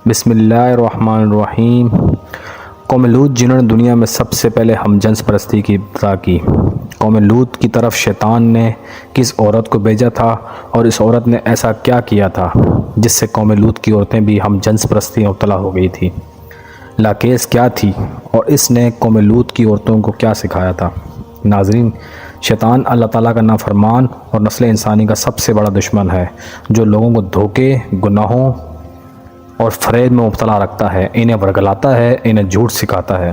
بسم اللہ الرحمن الرحیم۔ قوم لوط جنہوں نے دنیا میں سب سے پہلے ہم جنس پرستی کی ابتدا کی۔ قوم لوط کی طرف شیطان نے کس عورت کو بھیجا تھا اور اس عورت نے ایسا کیا کیا تھا جس سے قوم لوط کی عورتیں بھی ہم جنس پرستی میں مبتلا ہو گئی تھی؟ لاکیس کیا تھی اور اس نے قوم لوط کی عورتوں کو کیا سکھایا تھا؟ ناظرین، شیطان اللہ تعالیٰ کا نافرمان اور نسل انسانی کا سب سے بڑا دشمن ہے، جو لوگوں کو دھوکے، گناہوں اور فریب میں مبتلا رکھتا ہے، انہیں ورگلاتا ہے، انہیں جھوٹ سکھاتا ہے۔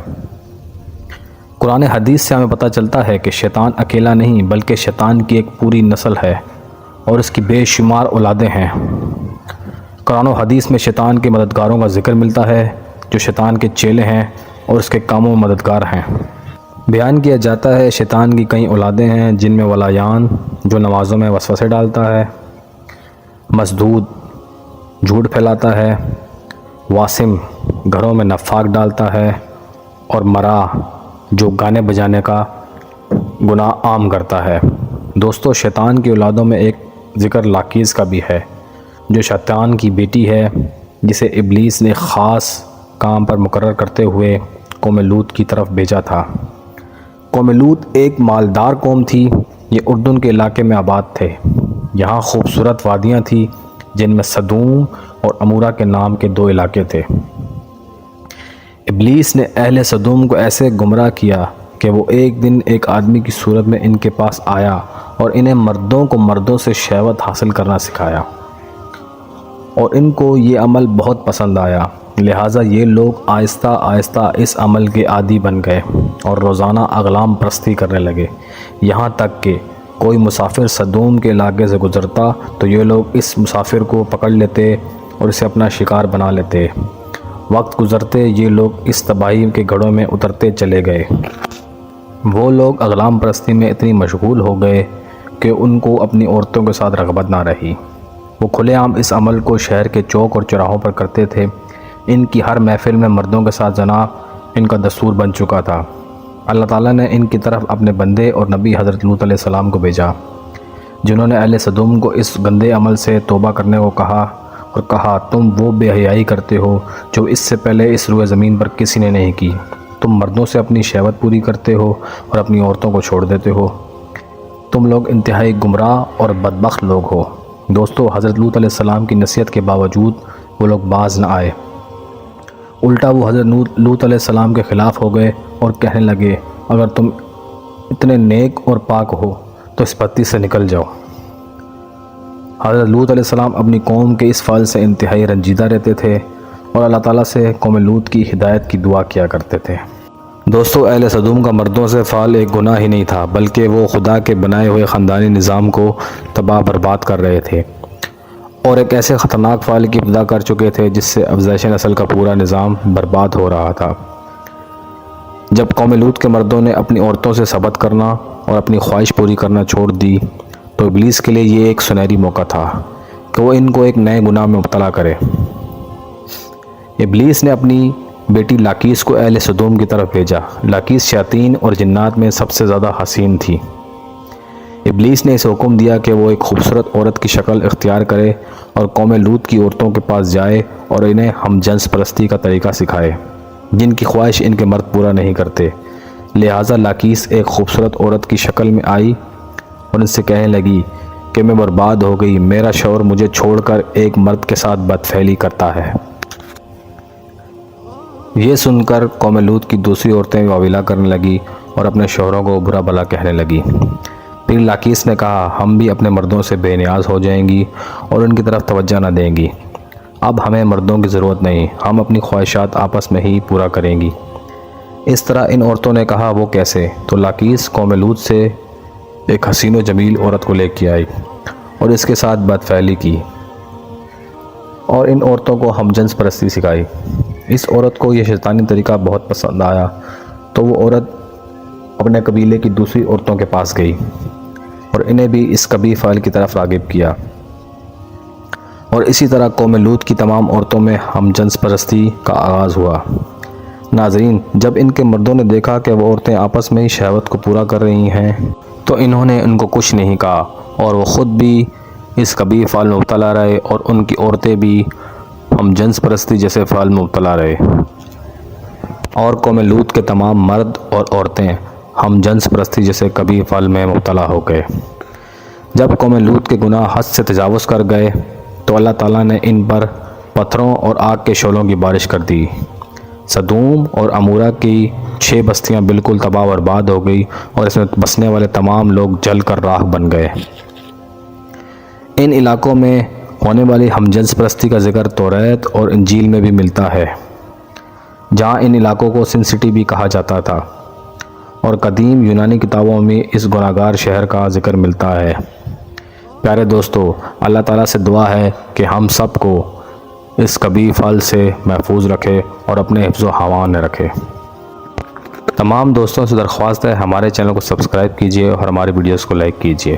قرآن حدیث سے ہمیں پتہ چلتا ہے کہ شیطان اکیلا نہیں بلکہ شیطان کی ایک پوری نسل ہے اور اس کی بے شمار اولادیں ہیں۔ قرآن و حدیث میں شیطان کے مددگاروں کا ذکر ملتا ہے جو شیطان کے چیلے ہیں اور اس کے کاموں میں مددگار ہیں۔ بیان کیا جاتا ہے شیطان کی کئی اولادیں ہیں جن میں ولیان جو نمازوں میں وسوسے ڈالتا ہے، مسدود جھوٹ پھیلاتا ہے، واسم گھروں میں نفاق ڈالتا ہے، اور مرا جو گانے بجانے کا گناہ عام کرتا ہے۔ دوستو، شیطان کی اولادوں میں ایک ذکر لاکیس کا بھی ہے جو شیطان کی بیٹی ہے، جسے ابلیس نے خاص کام پر مقرر کرتے ہوئے قوم لوط کی طرف بھیجا تھا۔ قوم لوط ایک مالدار قوم تھی، یہ اردن کے علاقے میں آباد تھے۔ یہاں خوبصورت وادیاں تھیں جن میں سدوم اور عمورہ کے نام کے دو علاقے تھے۔ ابلیس نے اہل سدوم کو ایسے گمراہ کیا کہ وہ ایک دن ایک آدمی کی صورت میں ان کے پاس آیا اور انہیں مردوں کو مردوں سے شہوت حاصل کرنا سکھایا، اور ان کو یہ عمل بہت پسند آیا، لہٰذا یہ لوگ آہستہ آہستہ اس عمل کے عادی بن گئے اور روزانہ اغلام پرستی کرنے لگے، یہاں تک کہ کوئی مسافر سدوم کے علاقے سے گزرتا تو یہ لوگ اس مسافر کو پکڑ لیتے اور اسے اپنا شکار بنا لیتے۔ وقت گزرتے یہ لوگ اس تباہی کے گڑھوں میں اترتے چلے گئے۔ وہ لوگ اغلام پرستی میں اتنی مشغول ہو گئے کہ ان کو اپنی عورتوں کے ساتھ رغبت نہ رہی۔ وہ کھلے عام اس عمل کو شہر کے چوک اور چوراہوں پر کرتے تھے۔ ان کی ہر محفل میں مردوں کے ساتھ زنا ان کا دستور بن چکا تھا۔ اللہ تعالیٰ نے ان کی طرف اپنے بندے اور نبی حضرت لوط علیہ السلام کو بھیجا، جنہوں نے اہل سدوم کو اس گندے عمل سے توبہ کرنے کو کہا اور کہا، تم وہ بے حیائی کرتے ہو جو اس سے پہلے اس روئے زمین پر کسی نے نہیں کی۔ تم مردوں سے اپنی شہوت پوری کرتے ہو اور اپنی عورتوں کو چھوڑ دیتے ہو۔ تم لوگ انتہائی گمراہ اور بدبخت لوگ ہو۔ دوستو، حضرت لوط علیہ السلام کی نصیحت کے باوجود وہ لوگ باز نہ آئے، الٹا وہ حضرت لوط علیہ السلام کے خلاف ہو گئے اور کہنے لگے، اگر تم اتنے نیک اور پاک ہو تو اس بستی سے نکل جاؤ۔ حضرت لوط علیہ السلام اپنی قوم کے اس فعل سے انتہائی رنجیدہ رہتے تھے اور اللہ تعالیٰ سے قوم لوط کی ہدایت کی دعا کیا کرتے تھے۔ دوستو، اہل سدوم کا مردوں سے فعل ایک گناہ ہی نہیں تھا، بلکہ وہ خدا کے بنائے ہوئے خاندانی نظام کو تباہ برباد کر رہے تھے اور ایک ایسے خطرناک فعل کی ابتدا کر چکے تھے جس سے افزائش نسل کا پورا نظام برباد ہو رہا تھا۔ جب قوم لوط کے مردوں نے اپنی عورتوں سے صحبت کرنا اور اپنی خواہش پوری کرنا چھوڑ دی تو ابلیس کے لیے یہ ایک سنہری موقع تھا کہ وہ ان کو ایک نئے گناہ میں مبتلا کرے۔ ابلیس نے اپنی بیٹی لاکیس کو اہل سدوم کی طرف بھیجا۔ لاکیس شیاطین اور جنات میں سب سے زیادہ حسین تھی۔ ابلیس نے اسے حکم دیا کہ وہ ایک خوبصورت عورت کی شکل اختیار کرے اور قوم لوط کی عورتوں کے پاس جائے اور انہیں ہم جنس پرستی کا طریقہ سکھائے جن کی خواہش ان کے مرد پورا نہیں کرتے۔ لہٰذا لاکیس ایک خوبصورت عورت کی شکل میں آئی اور ان سے کہنے لگی کہ میں برباد ہو گئی، میرا شوہر مجھے چھوڑ کر ایک مرد کے ساتھ بدفعلی کرتا ہے۔ یہ سن کر قوم لوط کی دوسری عورتیں واویلا کرنے لگی اور اپنے شوہروں کو برا بھلا کہنے لگی۔ پھر لاکیس نے کہا، ہم بھی اپنے مردوں سے بے نیاز ہو جائیں گی اور ان کی طرف توجہ نہ دیں گی۔ اب ہمیں مردوں کی ضرورت نہیں، ہم اپنی خواہشات آپس میں ہی پورا کریں گی۔ اس طرح ان عورتوں نے کہا، وہ کیسے؟ تو لاکیس قوم لوط سے ایک حسین و جمیل عورت کو لے کے آئی اور اس کے ساتھ بدفعلی کی اور ان عورتوں کو ہم جنس پرستی سکھائی۔ اس عورت کو یہ شیطانی طریقہ بہت پسند آیا تو وہ عورت اپنے قبیلے کی دوسری عورتوں کے پاس گئی اور انہیں بھی اس قبیح فعل کی طرف راغب کیا، اور اسی طرح قوم لوط کی تمام عورتوں میں ہم جنس پرستی کا آغاز ہوا۔ ناظرین، جب ان کے مردوں نے دیکھا کہ وہ عورتیں آپس میں ہی شہوت کو پورا کر رہی ہیں تو انہوں نے ان کو کچھ نہیں کہا اور وہ خود بھی اس قبیح فعل میں مبتلا رہے اور ان کی عورتیں بھی ہم جنس پرستی جیسے فعل میں مبتلا رہے، اور قوم لوط کے تمام مرد اور عورتیں ہم جنس پرستی جیسے کبھی فعل میں مبتلا ہو گئے۔ جب قوم لوط کے گناہ حد سے تجاوز کر گئے تو اللہ تعالیٰ نے ان پر پتھروں اور آگ کے شعلوں کی بارش کر دی۔ سدوم اور عمورہ کی 6 بستیاں بالکل تباہ و برباد ہو گئی اور اس میں بسنے والے تمام لوگ جل کر راکھ بن گئے۔ ان علاقوں میں ہونے والی ہم جنس پرستی کا ذکر توریت اور انجیل میں بھی ملتا ہے، جہاں ان علاقوں کو سن سٹی بھی کہا جاتا تھا، اور قدیم یونانی کتابوں میں اس گناہگار شہر کا ذکر ملتا ہے۔ پیارے دوستو، اللہ تعالیٰ سے دعا ہے کہ ہم سب کو اس قبیح فعل سے محفوظ رکھے اور اپنے حفظ و امان میں رکھے۔ تمام دوستوں سے درخواست ہے ہمارے چینل کو سبسکرائب کیجیے اور ہماری ویڈیوز کو لائک کیجیے۔